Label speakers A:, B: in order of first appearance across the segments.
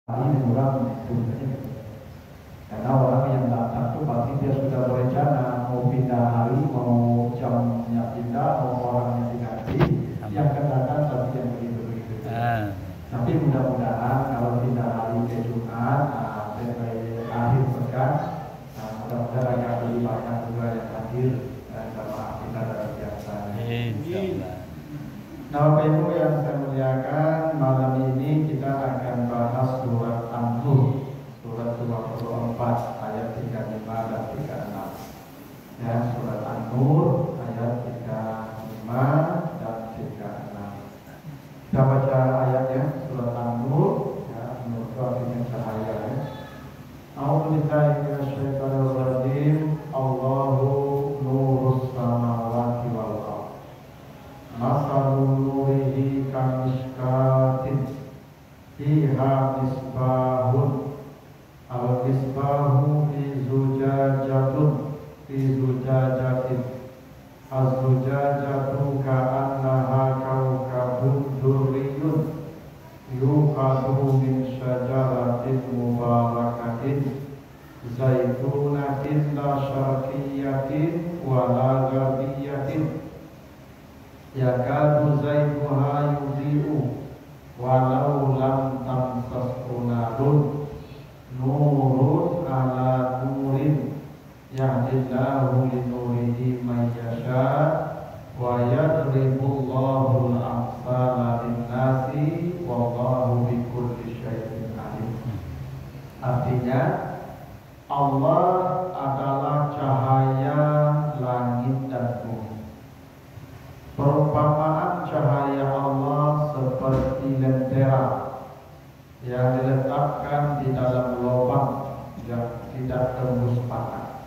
A: Ini kurang sebenarnya. Karena orang yang datang itu pasti dia sudah berencana mau pindah hari, mau jamnya pindah, mau orangnya diganti. Yang kedatangan tapi yang begitu-begitu. Tapi mudah-mudahan kalau pindah hari ke Jumat, sampai akhir pekan, mudah-mudahan agak lebih banyak juga yang hadir dan sama kita dari biasa. Nah, Bapak Ibu yang saya muliakan, malam ini kita akan bahas surat An-Nur, surat 24 ayat 35 dan 36. Ya, surat An-Nur ayat 35 dan 36. Kita baca ayatnya, surat An-Nur, ya, Nur itu artinya cahaya ya. A'udzubillahi minasyaitonir rajim. Allahu nurus samawati wal ardh. Masalul nurihi kamishkatin fiha misbahun al-misbahu fi zujajatin az-zujajatu ka'annaha kawkabun durriyun yuqadu min syajaratin mubarakatin zaitunatin la syarqiyatin wa la gharbiyatin yakadu zaituha yudhi'u walau lam tamsashu narun nurun ala nurin yahdillahu linurihi man yasha wa yadribullahu al-amsala linnasi wallahu bikulli syai'in alim. Artinya Allah adalah cahaya langit dan bumi. Perumpamaan cahaya Allah seperti lentera yang diletakkan di dalam lubang yang tidak tembus panas.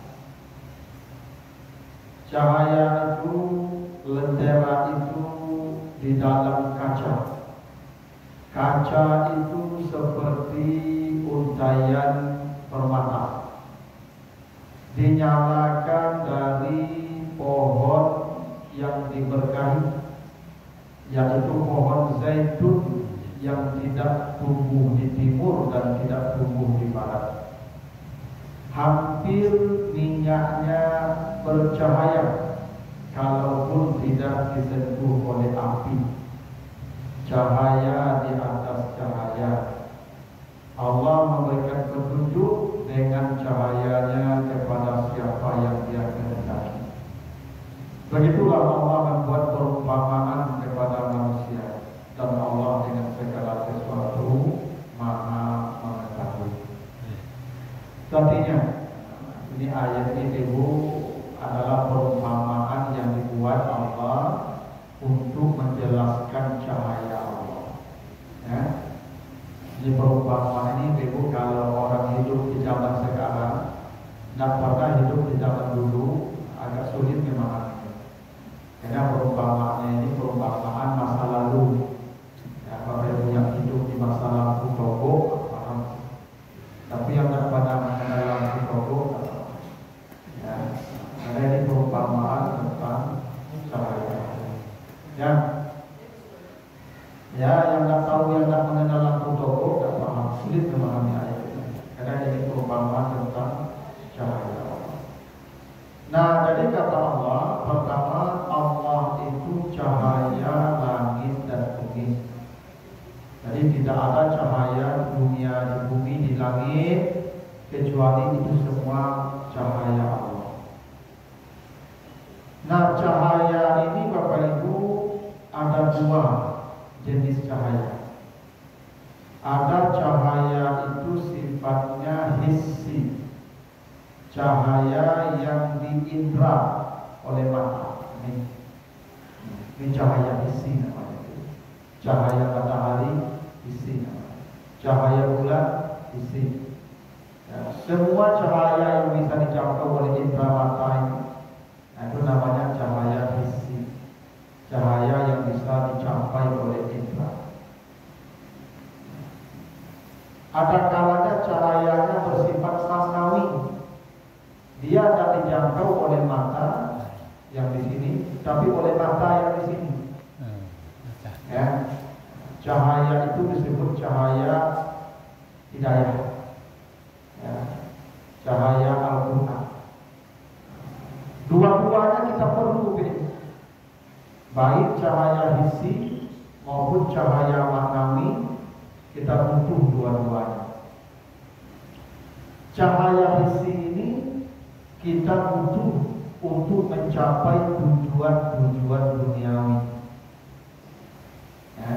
A: Cahaya itu, lentera itu di dalam kaca. Kaca itu seperti untaian permata, dinyalakan dari pohon yang diberkahi, yaitu pohon zaitun yang tidak tumbuh di timur dan tidak tumbuh di barat. Hampir minyaknya bercahaya kalaupun tidak disentuh oleh api. Cahaya di atas cahaya. Allah memberikan petunjuk dengan cahayanya kepada siapa yang Dia kehendaki. Begitulah Allah membuat perumpamaan kepada manusia, dan Allah dengan segala sesuatu Maha mengetahui. Artinya, ini ayat ini Ibu adalah perumpamaan yang dibuat Allah untuk menjelaskan cahaya Allah. Ya. Di perumpamaan ini Ibu, kalau orang hidup di zaman sekarang, tidak pernah hidup di zaman dulu, agak sulit memahami. Karena perumpamaannya ini perumpamaan masa lalu. Ya, Bapak Ibu yang hidup di masa lampu toko paham. Tapi yang tidak pada mengenal lampu toko, ya, karena ini perumpamaan tentang cahaya. Ya, yang tidak tahu, yang tidak mengenal lampu toko, tidak paham, sulit memahami ayat ini. Karena ini perumpamaan tentang cahaya. Nah, jadi kata Allah, pertama Allah itu cahaya langit dan bumi. Jadi tidak ada cahaya dunia di bumi, di langit, kecuali itu semua cahaya Allah. Nah, cahaya ini Bapak Ibu ada dua jenis cahaya. Ada cahaya itu sifatnya hissi, cahaya yang diindra oleh mata. Ini cahaya hissi namanya. Cahaya matahari hissi namanya. Cahaya bulan hissi. Ya, semua cahaya yang bisa dijangkau oleh indra mata ini, itu namanya cahaya hissi. Cahaya yang bisa dicapai oleh indra. Ada kalanya cahayanya bersifat sasnawi. Dia tidak dijangkau oleh mata yang di sini, tapi oleh mata yang di sini. Ya, cahaya itu disebut cahaya hidayah, ya, cahaya Al-Quran. Dua-duanya kita perlu, baik cahaya hissi maupun cahaya maknawi, kita butuh dua-duanya. Cahaya hissi ini kita butuh untuk mencapai tujuan-tujuan duniawi. Ya.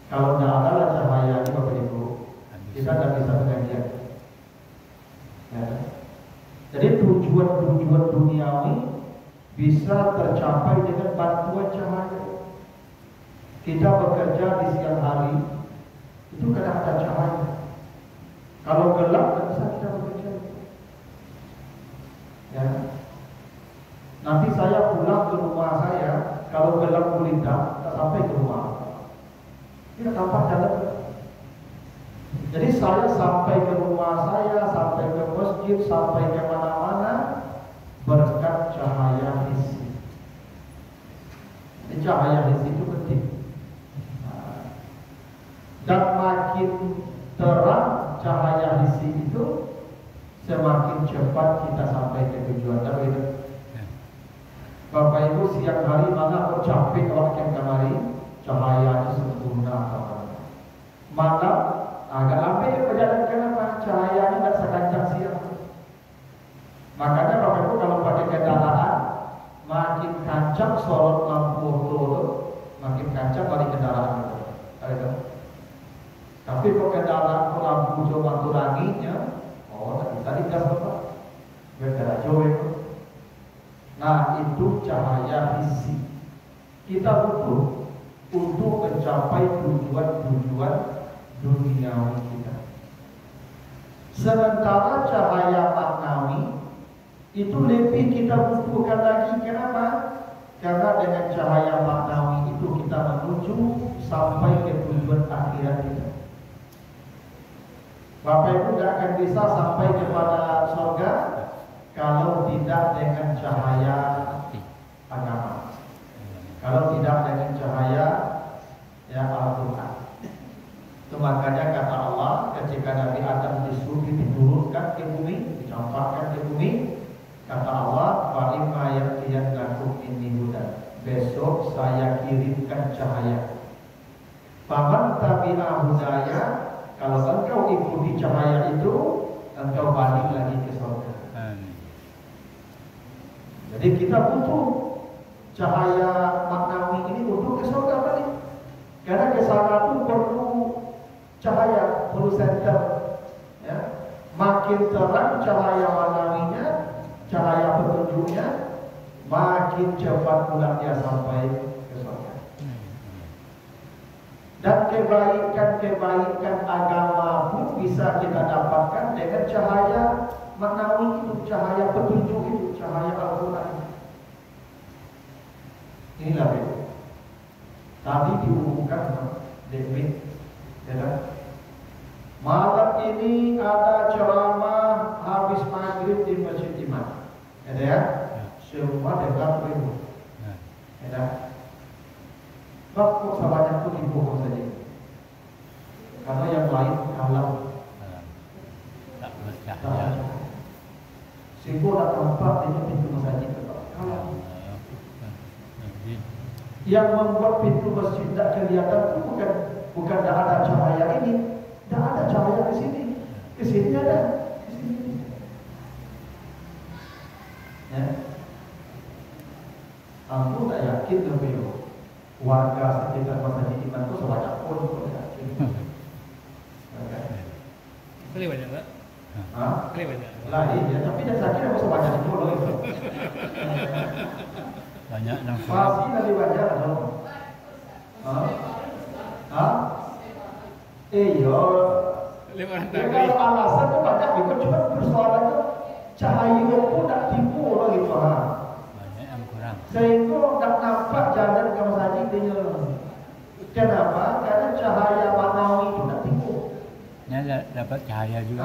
A: Kalau tidak ada cahaya ini Bapak Ibu, kita tidak bisa pengajian. Ya. Jadi tujuan-tujuan duniawi bisa tercapai dengan bantuan cahaya. Kita bekerja di siang hari, itu kadang ada cahaya. Kalau gelap, tidak bisa kita bekerja. Ya. Nanti saya pulang ke rumah saya, kalau gelap gulita, tak sampai ke rumah. Tidak tampak jalan. Jadi saya sampai ke rumah saya, sampai ke masjid, sampai ke mana-mana berkat cahaya hissi. Ini cahaya hissi itu penting. Dan makin terang cahaya hissi itu, semakin cepat kita sampai ke tujuan. Bapak Ibu siang hari mana kok capek orang yang kemari, cahayanya sempurna. Malam agak lambat perjalanan, kenapa? Cahayanya tidak sekancang siang. Makanya Bapak Ibu kalau pakai kendaraan, makin kancang sorot lampu dulu, makin kancang balik kendaraan itu. Tapi kalau kendaraan lampu coba kuranginya, oh tak bisa digas Bapak. Beda jauh. Nah itu cahaya hissi. Kita butuh untuk mencapai tujuan-tujuan duniawi kita. Sementara cahaya maknawi itu lebih kita butuhkan lagi. Kenapa? Karena dengan cahaya maknawi itu kita menuju sampai ke tujuan akhirat kita. Bapak Ibu tidak akan bisa sampai kepada surga kalau tidak dengan cahaya agama, kalau tidak dengan cahaya Al-Quran. Itu makanya kata Allah ketika Nabi Adam disuruh diturunkan ke bumi, dicampakkan ke bumi, kata Allah, "Fa imma ya'tiyannakum minni hudan." Besok saya kirimkan cahaya. Faman tabi'a hudaya, kalau engkau ikuti cahaya itu, engkau balik lagi ke surga. Jadi kita butuh cahaya maknawi ini untuk ke surga balik. Karena ke sana itu perlu cahaya, perlu senter. Ya. Makin terang cahaya maknawinya, cahaya petunjuknya, makin cepat pula dia sampai ke surga. Dan kebaikan-kebaikan agama pun bisa kita dapatkan dengan cahaya maknawi itu, cahaya petunjuk itu, cahaya Al-Quran. Inilah itu. Tadi diumumkan David, ya, malam ini ada ceramah habis maghrib di Masjid Iman. Ya, semua dengar itu. Ya, kok sahabatnya itu dibohong saja. Karena yang lain kalah. Tak bercahaya. Sehingga tak tampak dengan pintu masjid kalah. Yang membuat pintu masjid tidak kelihatan itu bukan tidak ada cahaya ini, tidak ada cahaya di sini, ke sini ada, di sini. Ya. Aku tak yakin lebih warga sekitar masjid Iman itu sebanyak pun aku yakin.
B: Kali banyak tak?
A: Hah?
B: Kali banyak.
A: Lah iya, tapi saya kira aku sebanyak itu loh itu.
C: Banyak nang
A: Pasti dari wajar dong. Hah? Hah? Iya.
B: Lewat
A: Ya,
B: tadi.
A: kalau alasan itu banyak juga, cuma persoalannya cahaya pun tak tipu loh gitu.
C: banyak yang kurang.
A: Sehingga tak nampak jalan ke masjid ini. Kenapa? Karena cahaya maknawi itu tak tipu.
C: Nya dapat cahaya juga.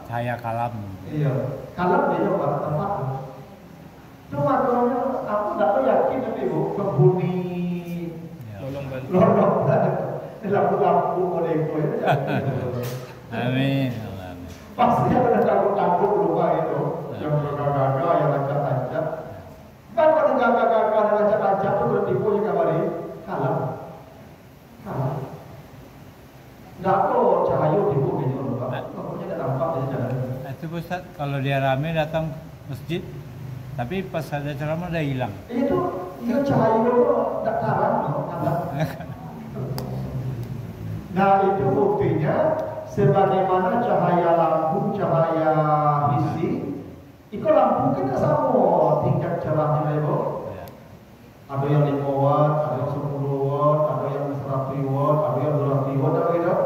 C: Cahaya kalam.
A: Iya. Kalau dia coba tempat tu. Cuma kalau aku tak yakin tapi penghuni
B: Tolong bantu.
A: lorong lampu-lampu modeko itu.
C: Amin. Amin.
A: Pasti ada takut-takut rumah itu yang bergagak-gagak, yang acak-acak. Kan kalau gagak-gagak yang acak-acak itu bertipu juga mari kalah. Nggak kok cahaya tipu gitu loh Pak. Pokoknya tidak nampak dari jalan.
C: Itu Ustaz, kalau dia rame datang masjid, tapi pas ada ceramah dia hilang.
A: Itu cahaya itu tidak terang loh, kalah. Nah itu buktinya sebagaimana cahaya lampu, cahaya visi, itu lampu kita sama tingkat cerahnya itu. Ada yang 5 watt, ada yang 10 watt, ada yang 100 watt, ada yang 200 watt, ada gitu.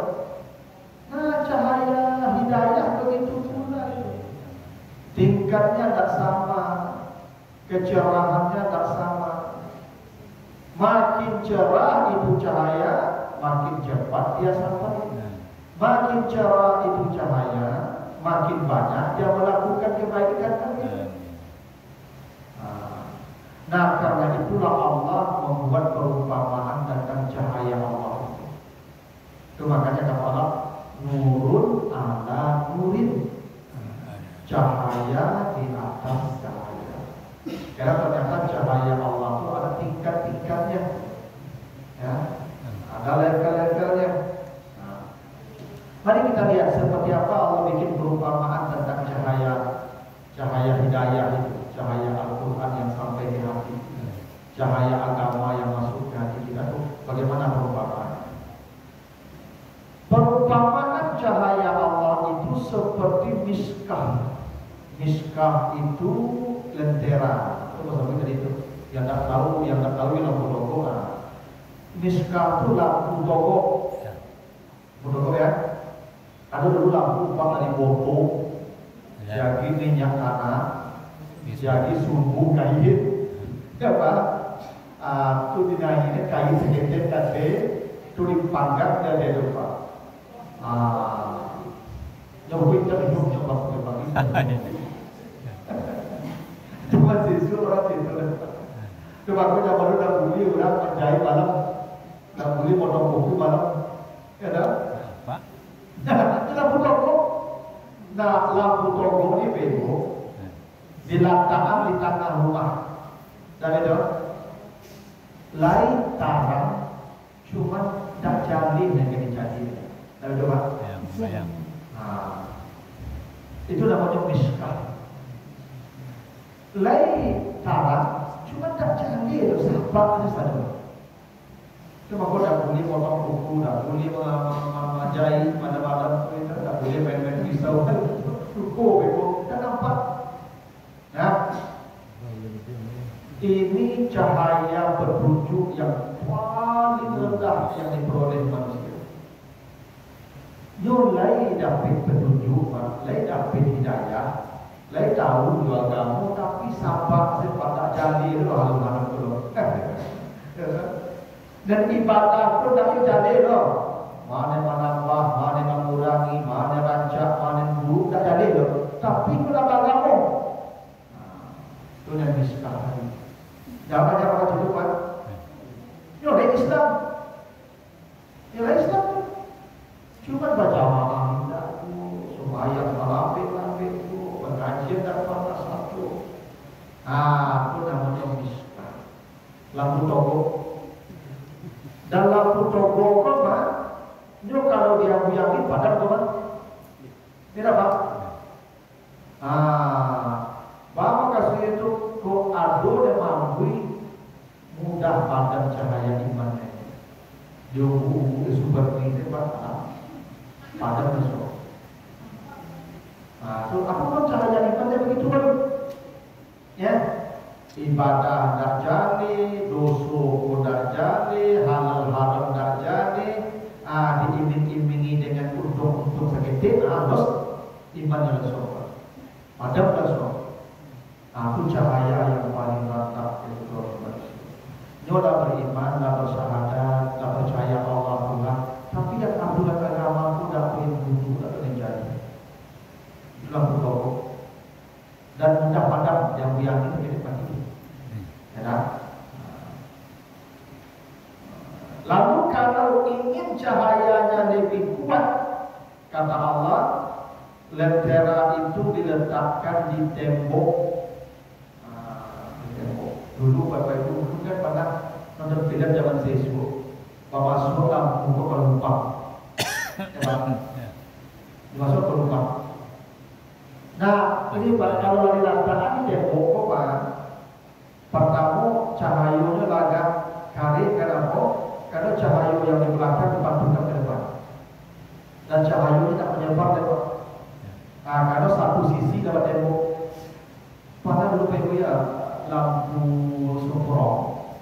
A: Nah cahaya hidayah begitu pula itu. Tingkatnya tak sama, kecerahannya tak sama. Makin cerah itu cahaya, makin cepat dia sampai. Makin cerah itu cahaya, makin banyak dia melakukan kebaikan kan gitu. Nah karena itulah Allah membuat perumpamaan tentang cahaya Allah. Itu makanya kata Allah, nurun ala nurin, cahaya di atas cahaya. Karena ternyata cahaya Allah itu ada tingkat-tingkatnya, ya, ada level-levelnya. Mari kita lihat seperti apa Allah bikin perumpamaan tentang cahaya hidayah itu, cahaya Al-Quran yang sampai di hati, cahaya agama yang masuk ke hati kita itu. Bagaimana perumpamaan? Perumpamaan cahaya Allah itu seperti miskah. Miskah itu lentera. Itu bahasa tadi itu. Yang tak tahu lampu toko. Miskah itu lampu toko. Lampu toko ya. Ada dulu lampu umpam dari botol, jadi minyak tanah, jadi sumbu kain, ya Pak. Tu dinaikin kain sedikit tadi, tu dipanggang dari itu Pak. Nyobain tak hidup nyoba. Cuma siswa orang itu. Cuma aku coba dulu dah beli orang menjahit malam, dah beli potong buku malam, ya dah. Nah, lampu toko. Nah, lampu toko ini bego diletakkan di tengah rumah. Dan itu lain tarang, cuma tak jalin yang jadi. Dan itu Pak. Nah, itu namanya miskah. Lain tarang, cuma tak jalin itu sahabat saja. Cuma kau dah boleh potong kuku, dah boleh menjahit mana-mana, dah boleh main-main pisau, cukup, tak nampak. Nah, ini cahaya petunjuk yang paling rendah yang diperoleh manusia. Yo lain dapat petunjuk, lain dapat hidayah, lain tahu jual kamu, tapi sabar sebab tak jadi itu halu-halu dulu. Dan ibadah pun tak jadi loh. Mana menambah, mana mengurangi, mana rancak, mana buruk tak jadi loh. Tapi itu dah kamu. Itu yang miskah. Jangan kehidupan. Yo Islam. Islam. Cuma baca malam tidak sembahyang malapit itu pengajian tak pernah satu. Itu namanya miskah. Lampu toko. Dan lampu toko kan, itu kalau dia yakin padam teman, tidak Pak. Bapak kasih itu kok ado dan mampu mudah padam cahaya imannya. Jogu sumber ini Pak, padam besok. So apa pun cahaya imannya begitu kan? Ya. Ibadah tak jadi, dosa pun tak jadi, halal haram tak jadi, diiming-imingi dengan untung seketik, harus iman yang sopan. Padam tak sopan. Itu cahaya yang paling rantap itu manusia. Nyoba beriman, dah bersyahadat, dah percaya Allah Tuhan, tapi yang aturan agama pun tak boleh butuh, tak boleh jadi. Itulah betul. Dan mudah padam yang biasa itu pasti. Ya, lalu kalau ingin ingin cahayanya lebih kuat, kata Allah, lentera itu diletakkan di tembok. Di tembok. Dulu Bapak Ibu kan pernah nonton film zaman Facebook. Bapak masuk lampu kok pelumpang. Masuk pelumpang. Nah, ini kalau dari lantaran di tembok kok Pak, pertama cahayanya agak kari kenapa? Karena cahaya yang di belakang dipantulkan ke depan, dan cahaya tidak menyebar lebar. Nah, karena satu sisi dapat tembok. Pada dulu Pak Ibu ya, lampu semprong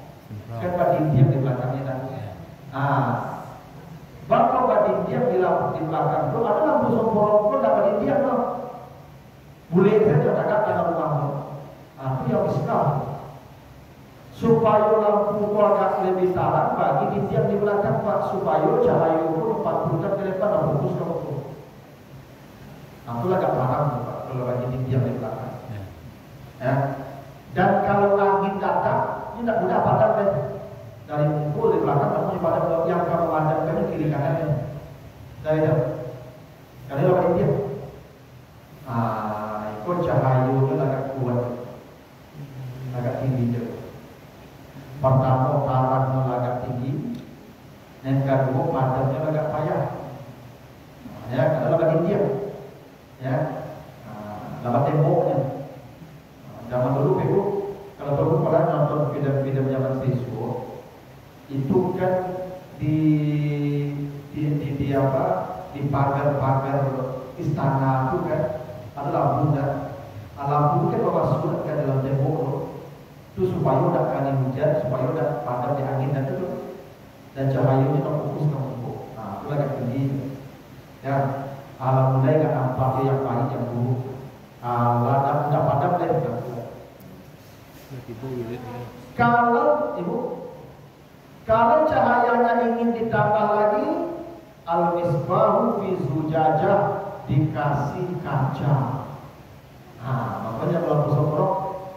A: kan badin diam di belakangnya kan. Bakal badin diam di belakang itu ada lampu semprong pun dapat badin diam loh. Boleh saja agak dalam rumah. Itu yang Islam. Supaya lampu agak lebih terang bagi diam di belakang Pak, supaya cahaya pun dipantulkan ke depan dan fokus ke musuh. Itu agak terang Pak kalau bagi diam di belakang. Ya. Dan kalau angin datang, ini tidak mudah padam deh. Dari mumpul di belakang kamu padam, yang kamu padamkan kiri kanannya. Dari itu. Karena kalau diam. Itu cahayanya agak kuat, agak tinggi juga. Pertama tarangnya agak tinggi, yang kedua padamnya agak payah. Ya, kalau agak tinggi ya, dapat temboknya. Zaman dulu Ibu, kalau Ibu pernah nonton film-film zaman Facebook, itu kan di apa, di pagar-pagar istana itu kan ada lampunya. Lampu kan bawa surat ke dalam tembok itu supaya udah kali hujan, supaya udah padam di angin dan itu, dan cahayanya terfokus ke tembok. Itu agak tinggi. Ya, alam mulai nggak nampaknya yang baik yang buruk. Udah padam deh. Kalau Ibu, kalau cahayanya ingin ditambah lagi, al-misbahu fi zujajah, dikasih kaca. Makanya kalau semprong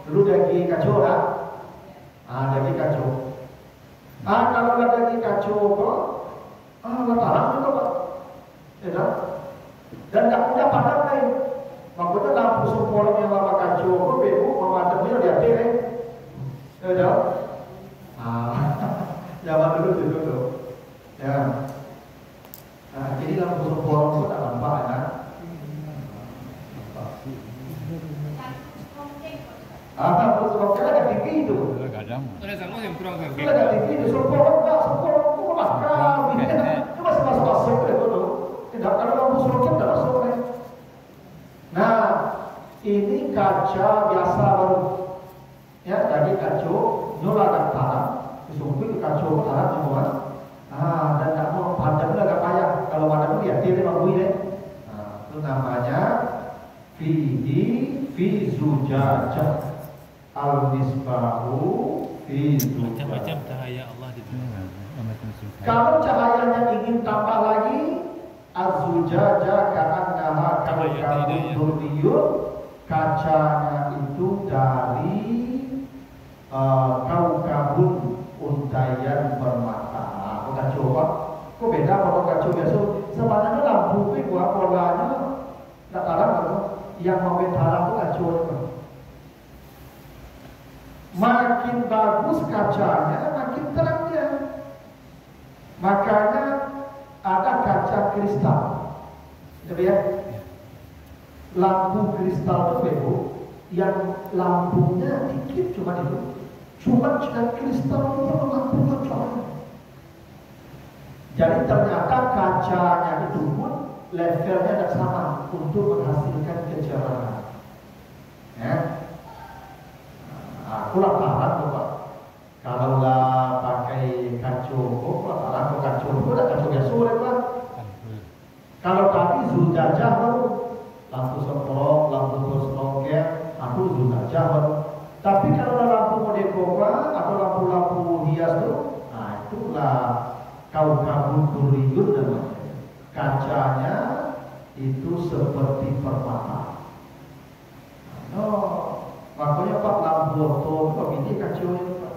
A: dulu daging kacau kan? Daging kacau. Kalau nggak daging kacau kok, terang juga Pak. Ya, dan nggak mudah padam nih. Makanya lampu semprong yang lama kacau kok, Ibu memadamnya di hati nih. Ya, zaman dulu itu tuh. Ya. Jadi lampu semprong itu tak nampak ya. Lampu semprong ada tinggi itu.
B: Ada sama yang kurang kan?
A: Ada tinggi itu semprong kok bakal. Itu masih masuk itu. Tidak, kalau lampu semprong tidak masuk nih. Nah, ini kaca biasa baru. Ya, jadi kacau, nyola agak tarang, disungkuin kacau tarang semua. Dan tak mau padamnya agak payah. Kalau padam dia mabui deh. Itu namanya fi zujajah, al-misbahu fi zujajah.
B: Macam-macam cahaya Allah di dunia.
A: Kalau cahayanya ingin tambah lagi, az-zujajah ka'annaha ka'kabun durriyun, kacanya itu dari kaukabun untayan bermata. Kacau Pak, kok beda kalau kacau biasa? Sebenarnya lampu itu polanya tak terang kan? Yang mau terang itu kacau Pak. Makin bagus kacanya, makin terang dia. Makanya ada kaca kristal, gitu ya? Lampu kristal itu yang lampunya dikit cuma itu. Cuma jika kristal itu lampu kacau. Jadi ternyata kacanya itu pun levelnya tidak sama untuk menghasilkan kecerahan. Ya, aku lah tahan Pak. Kalau lah pakai kacau, lah kacau biasa Pak. Kalau tadi zujajah baru lampu semprong, lampu terselongker, aku zujajah baru. Tapi kalau lampu model atau lampu-lampu hias tuh, itulah kaukabun durriyun namanya. Kacanya itu seperti permata. Makanya Pak lampu oto ini kacaunya Pak.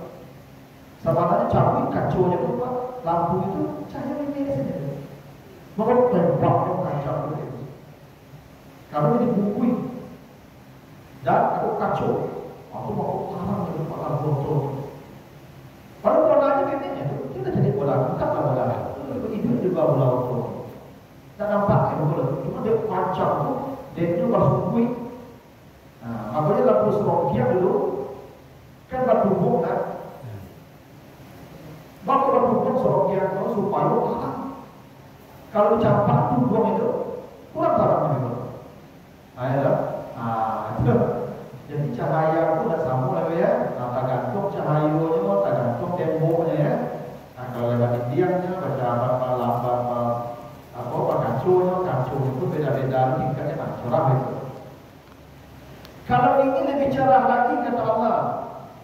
A: Sebenarnya cabut kacaunya Pak. lampu itu cahaya ini saja. Maka tembak yang tajam itu. Kalau ini bukui dan aku kacau, aku mau larang dari kepala botol. Kalau bolanya kayaknya itu sudah jadi bola, bukanlah bola. Itu juga bola botol. Tak nampak bola, cuma dia kacau tu, dia itu masuk bukui. Nah, makanya lampu serongkiak dulu kan batu bung kan. Batu bung serongkiak itu supaya larang. Kalau campak tubuh itu kurang larang itu. Ayolah, itu. Jadi cahaya itu tidak sama lah ya. Tergantung cahayanya, tergantung temboknya ya. Kalau lewat tiangnya, baca apa kacu itu beda-beda tingkatnya cerah itu. Kalau ingin lebih cerah lagi kata Allah,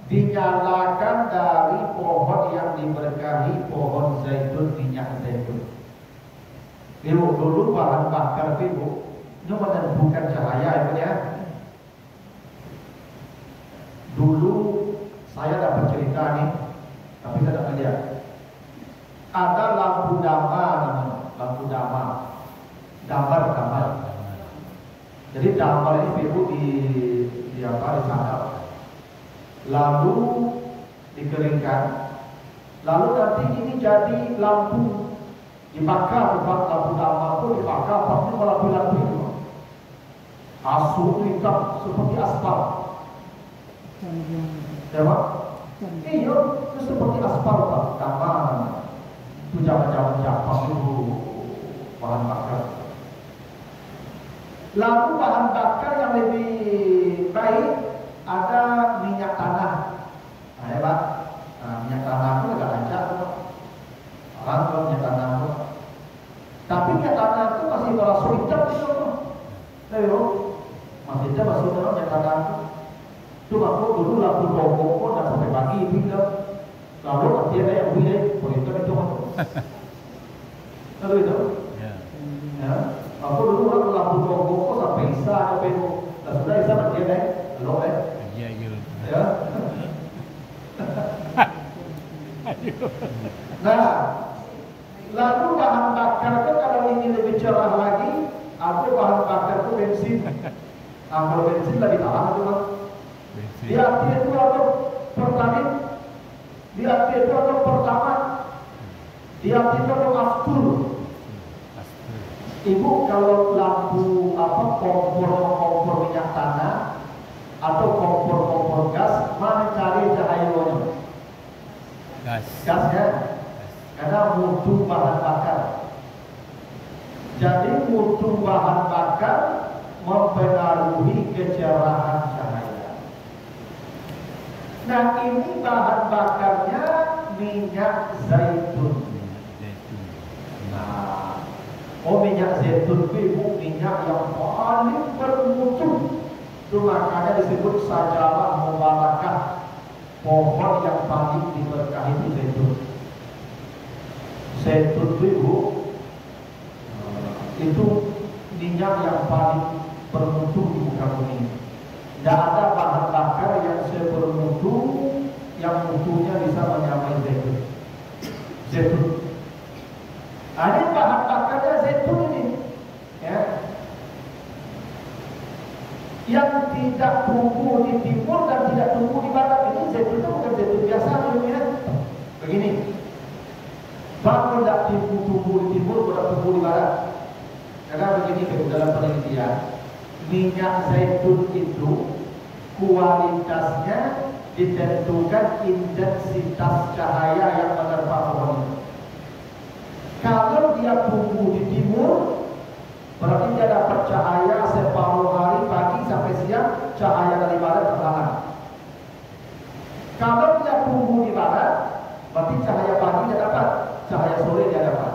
A: dinyalakan dari pohon yang diberkahi, pohon zaitun, minyak zaitun. Ibu dulu bahan bakar ibu itu menentukan cahaya ibu ya. Dulu saya dapat cerita nih, tapi saya tidak lihat. Ada lampu dama namanya, lampu dama, damar. Jadi damar ini ibu di apa di sana, lalu dikeringkan, lalu nanti ini jadi lampu dibakar, lampu dama pun dibakar, tapi lampu itu asuk hitam seperti aspal. Ya Pak? Iya, itu seperti aspal Pak. Dama itu zaman-zaman Jepang itu bahan bakar. Lalu bahan bakar yang lebih baik ada minyak tanah. Nah, ya Pak, minyak tanah itu agak lancar tuh. Kalau minyak tanah itu, tapi minyak tanah itu masih berasa hitam itu. Tahu? Masih hitam masih minyak tanah itu. Itu aku dulu lampu toko dan sampai pagi itu. Lalu nanti ada yang beli, begitu itu masuk. Tahu itu? Ya. Aku dulu lampu toko sampai isa sampai itu. Dan sudah isa nanti ada, lo
C: Iya.
A: Ya. Nah, lalu bahan bakar itu kalau ingin lebih cerah lagi, ada bahan bakar itu bensin. Kalau bensin lebih tahan itu Bang. Di hati itu ada pertalite, di hati itu ada pertamax, di hati itu ada aftur. Ibu kalau lampu kompor minyak tanah atau kompor gas, mana cari cahayanya? Gas ya, karena mutu bahan bakar. Jadi mutu bahan bakar mempengaruhi kecerahan cahaya. Nah ini bahan bakarnya minyak zaitun. Nah, minyak zaitun itu minyak yang paling bermutu. Itu makanya disebut sajarah mubarakah, pohon yang paling diberkahi itu zaitun. Zaitun itu minyak yang paling bermutu di muka bumi. Tidak ada bahan bakar yang sebermutu yang mutunya bisa menyamai zaitun. Ada bahan bakarnya zaitun ini, ya, yang tidak tumbuh di timur dan tidak tumbuh di barat. Ini zaitun itu bukan zaitun biasa namanya. Begini, bang tidak tumbuh di timur, tidak tumbuh di barat. Karena begini dalam penelitian, minyak zaitun itu kualitasnya ditentukan intensitas cahaya yang menerpa pohon itu. Kalau dia tumbuh di timur, berarti dia dapat cahaya separuh hari pagi sampai siang, cahaya dari barat terhalang. Kalau dia tumbuh di barat, berarti cahaya pagi dia dapat, cahaya sore dia dapat.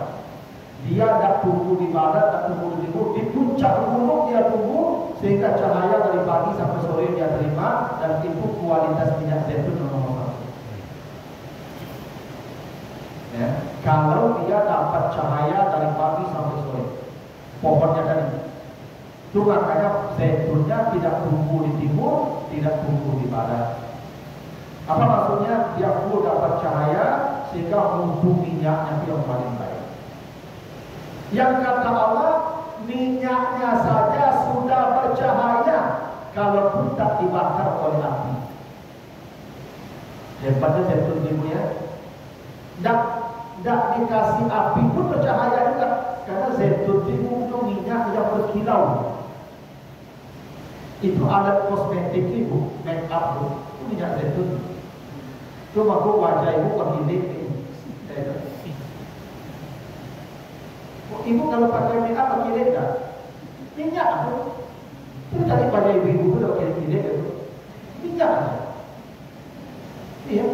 A: Dia tidak tumbuh di barat, tidak tumbuh di timur, di puncak gunung dia tumbuh sehingga cahaya dari pagi sampai sore dia terima, dan itu kualitas minyak zaitun nomor satu. Ya, kalau dia dapat cahaya dari pagi sampai sore, pohonnya tadi, itu makanya zaitunnya tidak tumbuh di timur, tidak tumbuh di barat. Apa maksudnya? Dia full dapat cahaya sehingga mutu minyaknya yang paling baik. Yang kata Allah, minyaknya saja sudah bercahaya kalaupun tak dibakar oleh api. Hebatnya zaitun ibu ya. Tak dikasih api pun bercahaya juga, karena zaitun ibu itu minyak yang berkilau. Itu alat kosmetik ibu, make up itu minyak zaitun. Cuma kok wajah ibu pakai ini. Ibu kalau pakai make up pakai leda, minyak tu. Itu tadi pada ibu udah pakai leda itu, minyak aja. Iya.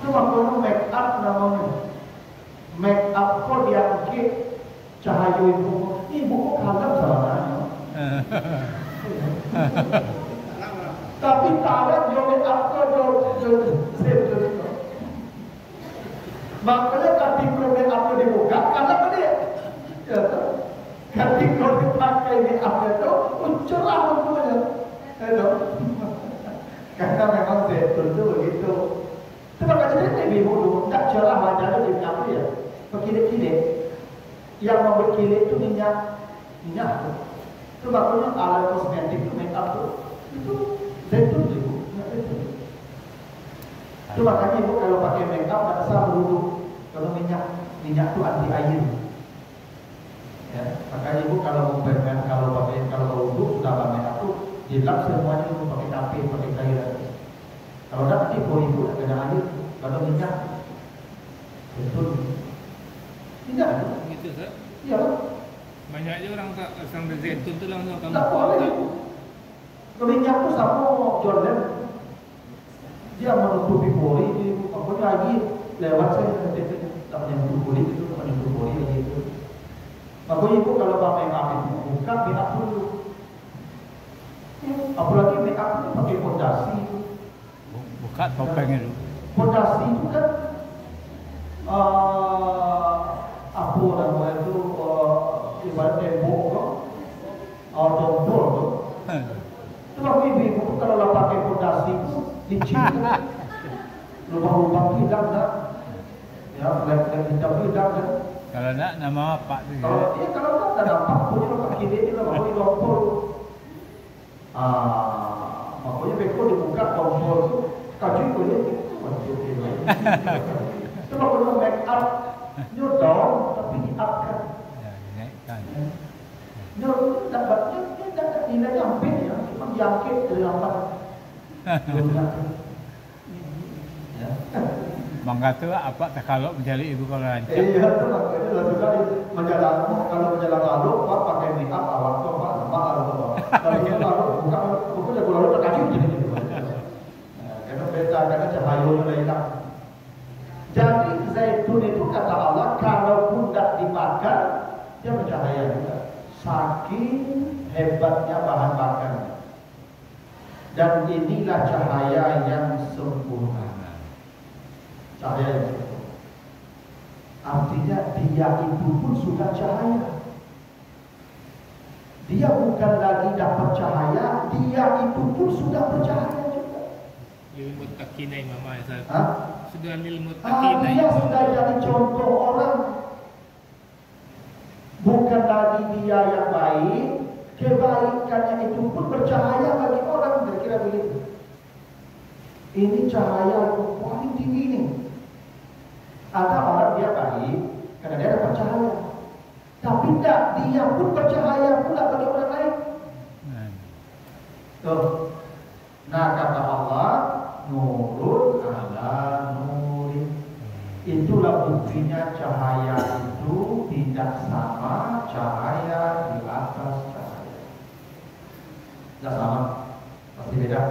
A: Cuma kalau make up namanya, make up kok dia pakai cahaya ibu kok kalem salahnya. Tapi tangan joget apa joget makanya ketika make up dibuka kalem dia. Ya, ketika dipakai make up itu cerah semuanya. Karena memang zaitun itu begitu. Sebab kadang-kadang ibu dulu tak cerah wajahnya di apa ya, berkilat-kilat. Yang membuat kilat itu minyak. Itu makanya alat kosmetik itu make up itu zaitun ibu. Itu makanya ibu kalau pakai make up tak usah berwudu. Kalau minyak itu anti air. Ya, makanya ibu kalau berwudu sudah pakai make up itu dilap semuanya ibu pakai kape, pakai cairan. Kalau tak nanti ibu tak kena air, kalau minyak betul. Tidak.
B: Gitu tak?
A: Iya.
B: Banyak je orang tak asam zaitun tu langsung kamu.
A: Tak boleh. Minyak tu sama Jordan. Dia menutupi pori, pokoknya lagi lewat saya tak menyentuh kulit itu, tak menyentuh pori lagi itu. Makanya ibu kalau pakai make up itu buka make up dulu. Apalagi make up itu pakai fondasi.
C: Buka topengnya dulu.
A: Fondasi itu kan apa namanya itu ibarat tembok kok, dombol kok. Sebab ibu kalau pakai fondasi itu licin kan, lubang-lubang hilang dah, ya flek-flek hitam hilang kan.
C: Kalau nak nama apa tu?
A: Kalau tak nampak punya pakai kiri ni lah, makanya dombol. Makanya beko dibuka dombol tu, kaju kulit itu macam ni. Sebab kalau make up, new down tapi di up kan.
C: Ya, naikkan.
A: New dapatnya nilainya hampir ya, cuma diangkat dari lambat. Ya.
C: Mangga tu apa tak kalau mencari ibu kalau rancang.
A: Iya, itu makanya lakukan menjalan. Kalau menjalan lalu, pak pakai make up awal tu, pak nama lalu. Kalau kita lalu buka, buku jago lalu terkacau jadi. Karena beta karena cahaya mulai hilang. Jadi zaitun itu kata Allah, kalaupun tidak dibakar, dia bercahaya juga. Saking hebatnya bahan bakarnya. Dan inilah cahaya yang sempurna. Cahaya yang sempurna. Artinya dia itu pun sudah cahaya. Dia bukan lagi dapat cahaya, dia itu pun sudah bercahaya juga.
B: Lil muttaqina imama ya.
A: Hah?
B: Sudah lil muttaqina.
A: Dia sudah jadi contoh orang. Bukan lagi dia yang baik, kebaikannya itu pun bercahaya bagi orang. Kira-kira begitu. Ini cahaya yang paling tinggi ini. Ada orang dia baik karena dia dapat cahaya, tapi tidak, dia pun bercahaya pula bagi orang lain. Tuh. Nah kata Allah, nurun ala nurin. Itulah buktinya cahaya itu tidak sama cahaya di atas cahaya. Tidak sama, pasti beda.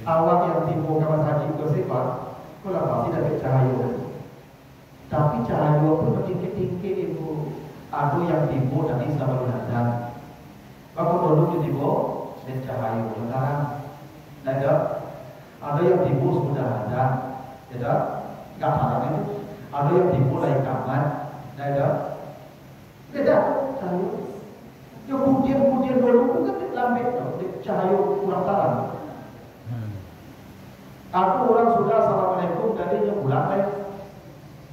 A: Awak yang timbul kamar haji ke sifat, kalau pasti dapat cahaya. Tapi cahaya pun bertingkit-tingkit ibu. Ada yang timbul tadi sama binatang. Kalau dulu timbul dan cahaya sekarang, ada yang timbul sudah ada. Tidak, enggak parah itu. Ada yang timbul dari kamar, tidak. Beda cahaya. Kemudian dulu kan lambat cahaya kurang terang. Aku orang sudah assalamualaikum jadinya pulang deh.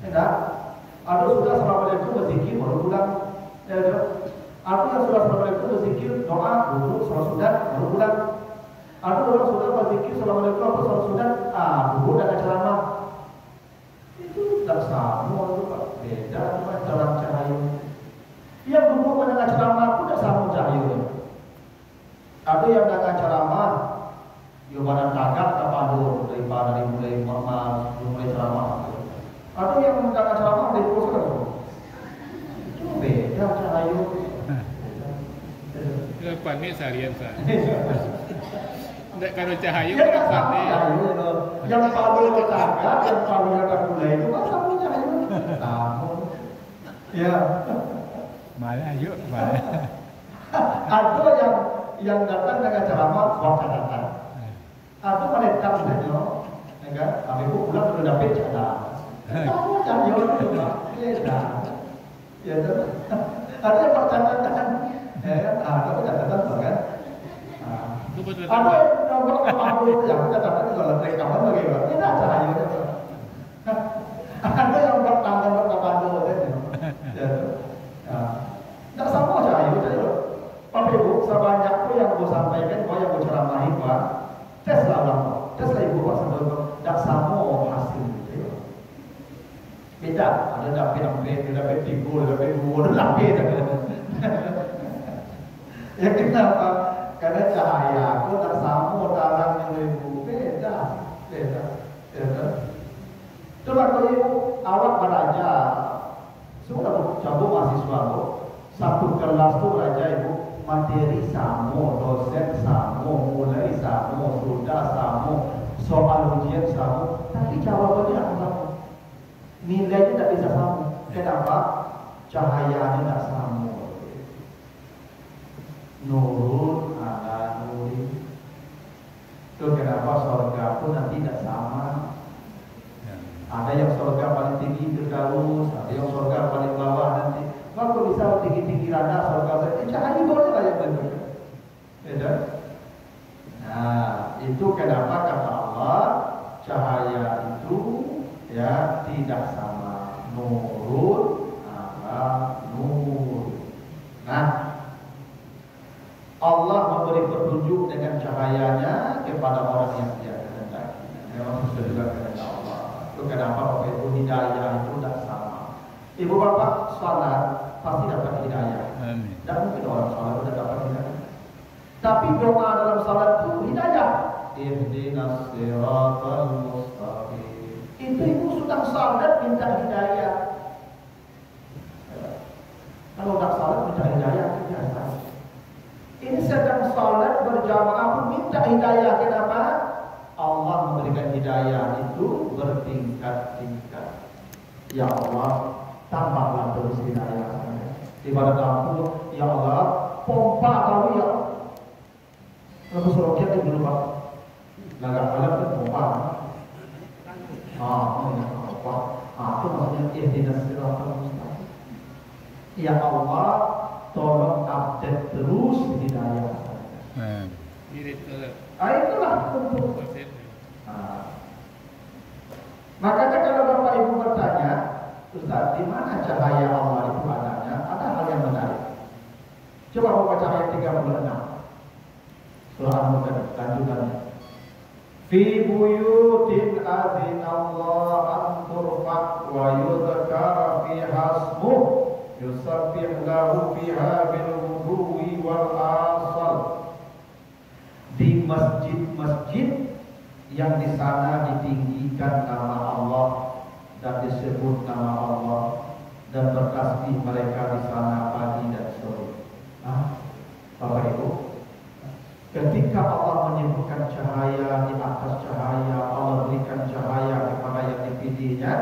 A: Enggak. Ada sudah assalamualaikum berzikir baru pulang. Ya, ada yang sudah assalamualaikum berzikir doa duduk sudah baru pulang. Ada orang sudah berzikir assalamualaikum apa sudah duduk dan ceramah. Itu tidak sama itu Pak. Beda cuma dalam cahaya. Yang duduk mendengar ceramah pun tidak sama cahaya. Ada yang mendengar ceramah, dia badan tagak tak padu dari mulai ceramah. Ada yang mendengar ceramah dari poster. Itu beda cahaya.
B: Lepas ni seharian sah. Tak kalau cahaya
A: Ya,
B: lepas
A: sama
B: ni.
A: cahaya. Yang padu ke tagak, yang padu ke mulai itu kan sama cahaya. Sama. Ya.
C: Mana yuk, mana.
A: Ada yang datang dengan ceramah buat catatan. Ada mereka saja, enggak? Kami pulang sudah dapat catatan. Kamu cari orang itu, beda. Ya, ada yang buat catatan. Ada catatan kan?
B: Itu betul.
A: Ada yang buat yang catatan kalau rekaman bagaimana? Tidak cahaya. Ada yang buat tangan buat apa ya. Tak sama cahaya saja. Bapak Ibu, sebanyak pun yang saya sampaikan, yang saya ceramahi, teslah orang, teslah ibu sebelum tak sama hasil. Beda, ada dapat tiga, dapat dua, dapat. Ya kenapa? Karena cahaya aku tak sama dalam ibu. Beda. Coba kalau ibu awak belajar, sudah cabut mahasiswa tu, satu kelas tu belajar ibu. Materi sama, dosen sama, mulai sama, sudah sama, soal ujian sama, tapi jawabannya tak sama. Nilainya tak bisa sama. Kenapa? Cahayanya tak sama. Nurun ala nurin. Itu kenapa surga pun nanti tak sama. Ada yang surga paling tinggi Firdaus, ada yang surga paling bawah nanti. Maka bisa tinggi-tinggi rendah surga saja. Cahaya boleh lah yang benar. Ya. Nah, itu kenapa kata Allah cahaya itu ya tidak sama. Nurun ala nur. Nah, Allah memberi petunjuk dengan cahayanya kepada orang yang dia kehendaki. Memang sudah juga kehendak Allah. Itu kenapa Bapak Ibu hidayah itu tidak sama. Ibu bapak salat pasti dapat hidayah.
C: Amin.
A: Dan mungkin orang salat sudah dapat hidayah. Tapi doa dalam salat itu hidayah. Ihdinas siratal mustaqim. Itu ibu sudah salat minta hidayah. Kalau tak salat minta hidayah biasa. Ini sedang salat berjamaah pun minta hidayah. Kenapa? Allah memberikan hidayah itu bertingkat-tingkat. Ya Allah, tambahlah terus hidayah saya. Ibadah dapur, ya Allah, pompa tahu ya. Lalu suruh kita dulu Pak. Lagak alat kan pompa. Apa? Itu maksudnya ihdinas siratal mustaqim. Ya Allah, tolong update terus hidayah saya.
B: Direktur.
A: Itulah untuk. Makanya kalau Bapak Ibu bertanya, Ustaz, di mana cahaya Allah itu adanya? Ada hal yang menarik. Coba baca ayat 36. Surah Al-Mulk lanjutannya. Fi buyutin adzinallahu an turfa wa yudhkara fiha ismuh yusabbih lahu fiha bil ghudwi wal asal. Di masjid-masjid yang di sana ditinggikan nama Allah dan disebut nama Allah dan bertasbih mereka di sana pagi dan sore. Bapak Ibu, ketika Allah menyebutkan cahaya di atas cahaya, Allah berikan cahaya kepada yang dipilihnya.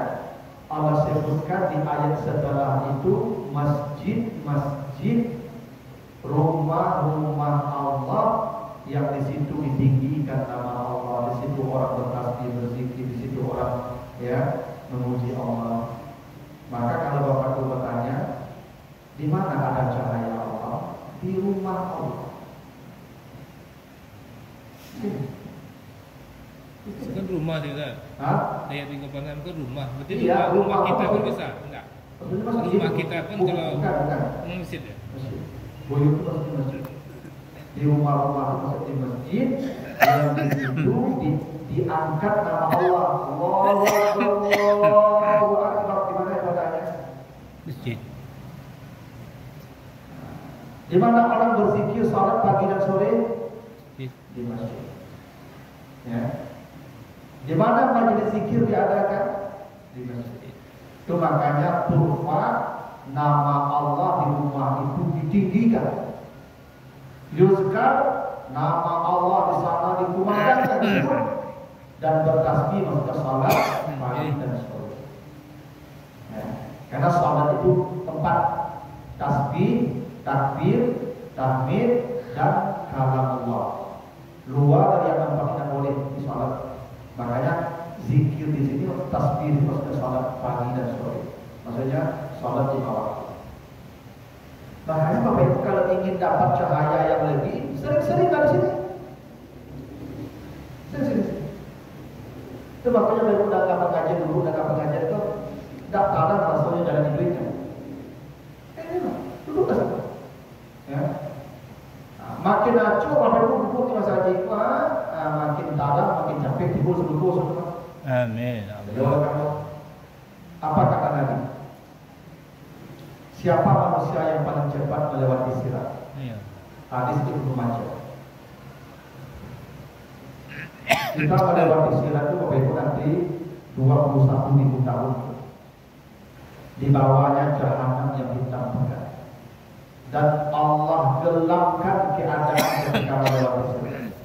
A: Allah sebutkan di ayat setelah itu masjid-masjid, rumah-rumah Allah yang di situ ditinggikan nama Allah, di situ orang bertasbih berzikir, di situ orang ya memuji Allah. Maka kalau Bapak Ibu bertanya, di mana ada cahaya Allah? Di rumah Allah.
B: Sekarang rumah sih Ustaz.
A: Hah?
B: Daya tinggal pangan kan rumah. Berarti
A: Iya,
B: rumah kita
A: apa?
B: pun bisa? Enggak.
A: Maksudnya masjid.
B: Rumah kita pun kalau
A: bukan.
B: masjid ya.
A: Masjid. Buyut itu pasti masjid. Di rumah-rumah itu pasti masjid. Yang itu diangkat nama Allah. Allahu Akbar. Di mana ibadahnya?
C: Masjid.
A: Di mana orang berzikir salat pagi dan sore? Di masjid. Ya. Di mana majelis zikir diadakan? Di masjid. Itu makanya turfa nama Allah di rumah itu ditinggikan. Yuzkar nama Allah di sana dikumandangkan disebut dan bertasbih maksudnya salat pagi dan sore. Ya. Karena salat itu tempat tasbih, takbir, tahmid dan kalam Allah. Luar dari yang tempat tidak boleh di salat. Makanya zikir di sini tasbih itu maksudnya salat pagi dan sore. Maksudnya salat di bawah. Makanya Bapak Ibu kalau ingin dapat cahaya yang lebih, sering-sering dari sini. Sering-sering. Itu makanya Bapak Ibu datang pengajian dulu, datang pengajian itu daftaran rasanya jalan duitnya. Ini duduk ke sana. Ya. Nah, makin acuh Bapak Ibu duduk di masa haji, makin tadah, makin capek, timbul semua.
C: Amin.
A: Jadi oleh karena apa kata Nabi? Siapa manusia yang paling cepat melewati sirat?
C: Iya.
A: Hadis Ibnu Majah. Kita melewati sirat itu Bapak Ibu nanti 21.000 tahun. Di bawahnya jahanam yang hitam pekat. Dan Allah gelapkan keadaan ketika melewati sirat.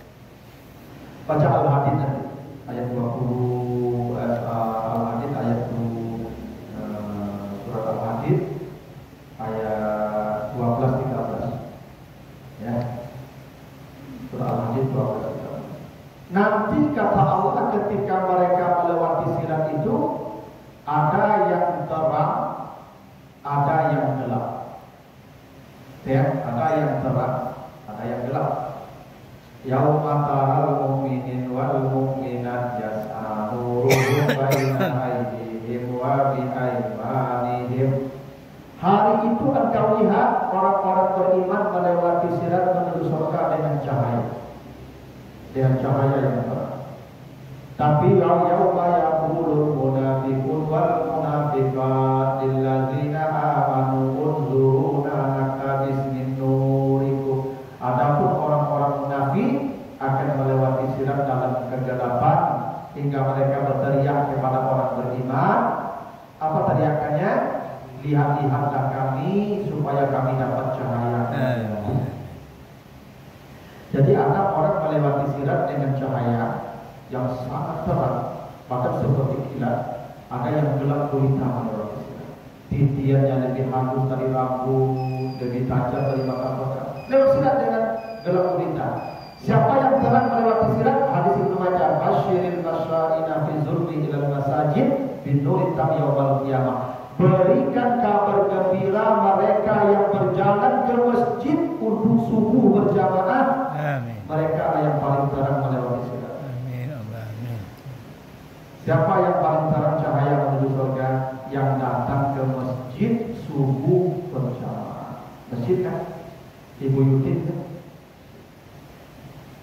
A: Baca Al-Hadid nanti ayat 20 Al-Hadid ayat 2 surat Al-Hadid ayat 12-13 ya. Surah Al-Hadid 12-13. Nanti kata Allah ketika mereka melewati sirat itu ada yang terang, ada yang gelap. Ya, ada yang terang, ada yang gelap. Yauma taral mu'minin wal mu'minat yas'a nuruhum baina aydihim wa bi aymanihim. Hari itu engkau lihat orang-orang beriman melewati sirat menuju surga dengan cahaya yang terang. Tapi yauma yaqulul munafiqun wal munafiqat lilladzina amanu unzuruna naktabis min nurikum. Adapun orang-orang munafik akan melewati sirat dalam kegelapan hingga mereka berteriak kepada orang beriman. Apa teriakannya? Lihat-lihatlah kami supaya kami dapat cahaya. Jadi ada orang melewati sirat dengan cahaya yang sangat terang, bahkan seperti kilat. Ada yang gelap gulita melewati sirat. Titiannya lebih halus dari rambut, lebih tajam dari mata-mata. Lewat sirat dengan gelap gulita. Siapa yang terang melewati sirat? Hadis Ibnu Majah. Basyiril masya'ina fi zulmi ilal masajid bin nuri tam yaumal qiyamah. Berikan kabar gembira mereka yang berjalan ke masjid untuk subuh berjamaah.
C: Amin.
A: Mereka yang paling terang melewati sirat.
C: Amin. Amin.
A: Siapa yang paling terang cahaya menuju surga? Yang datang ke masjid subuh berjamaah. Masjid kan? Ibu Yutin kan?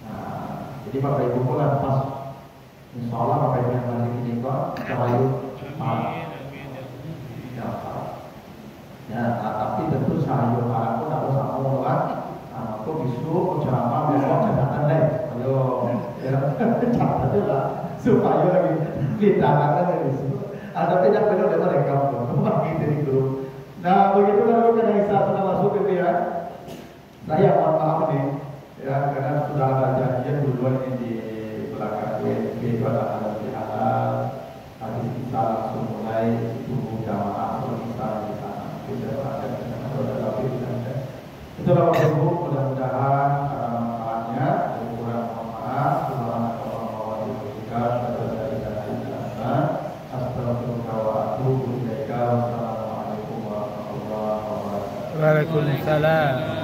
A: Nah, jadi Bapak Ibu pula pas insya Allah Bapak Ibu yang balik ini kok cahaya. Ya, tapi tentu sayur aku tidak usah ngomong lagi. Aku besok ceramah besok catatan deh. Ayo, ya, catat lah supaya lagi kita akan besok. Tapi tidak benar dengan mereka begitu di grup. Nah, begitu lalu karena Isa sudah masuk ke dia. Saya mohon maaf nih, ya karena sudah ada janjian duluan ini di belakang WSB pada hari halal. Hadis kita langsung mulai subuh jamaah berpisah di sana. Itulah Bapak Ibu, mudah-mudahan manfaatnya. Kurang mohon maaf. Subhanallah wa bihamdihi. Astagfirullah wa atubu ilaika. Wassalamualaikum warahmatullahi wabarakatuh.
C: Waalaikumsalam.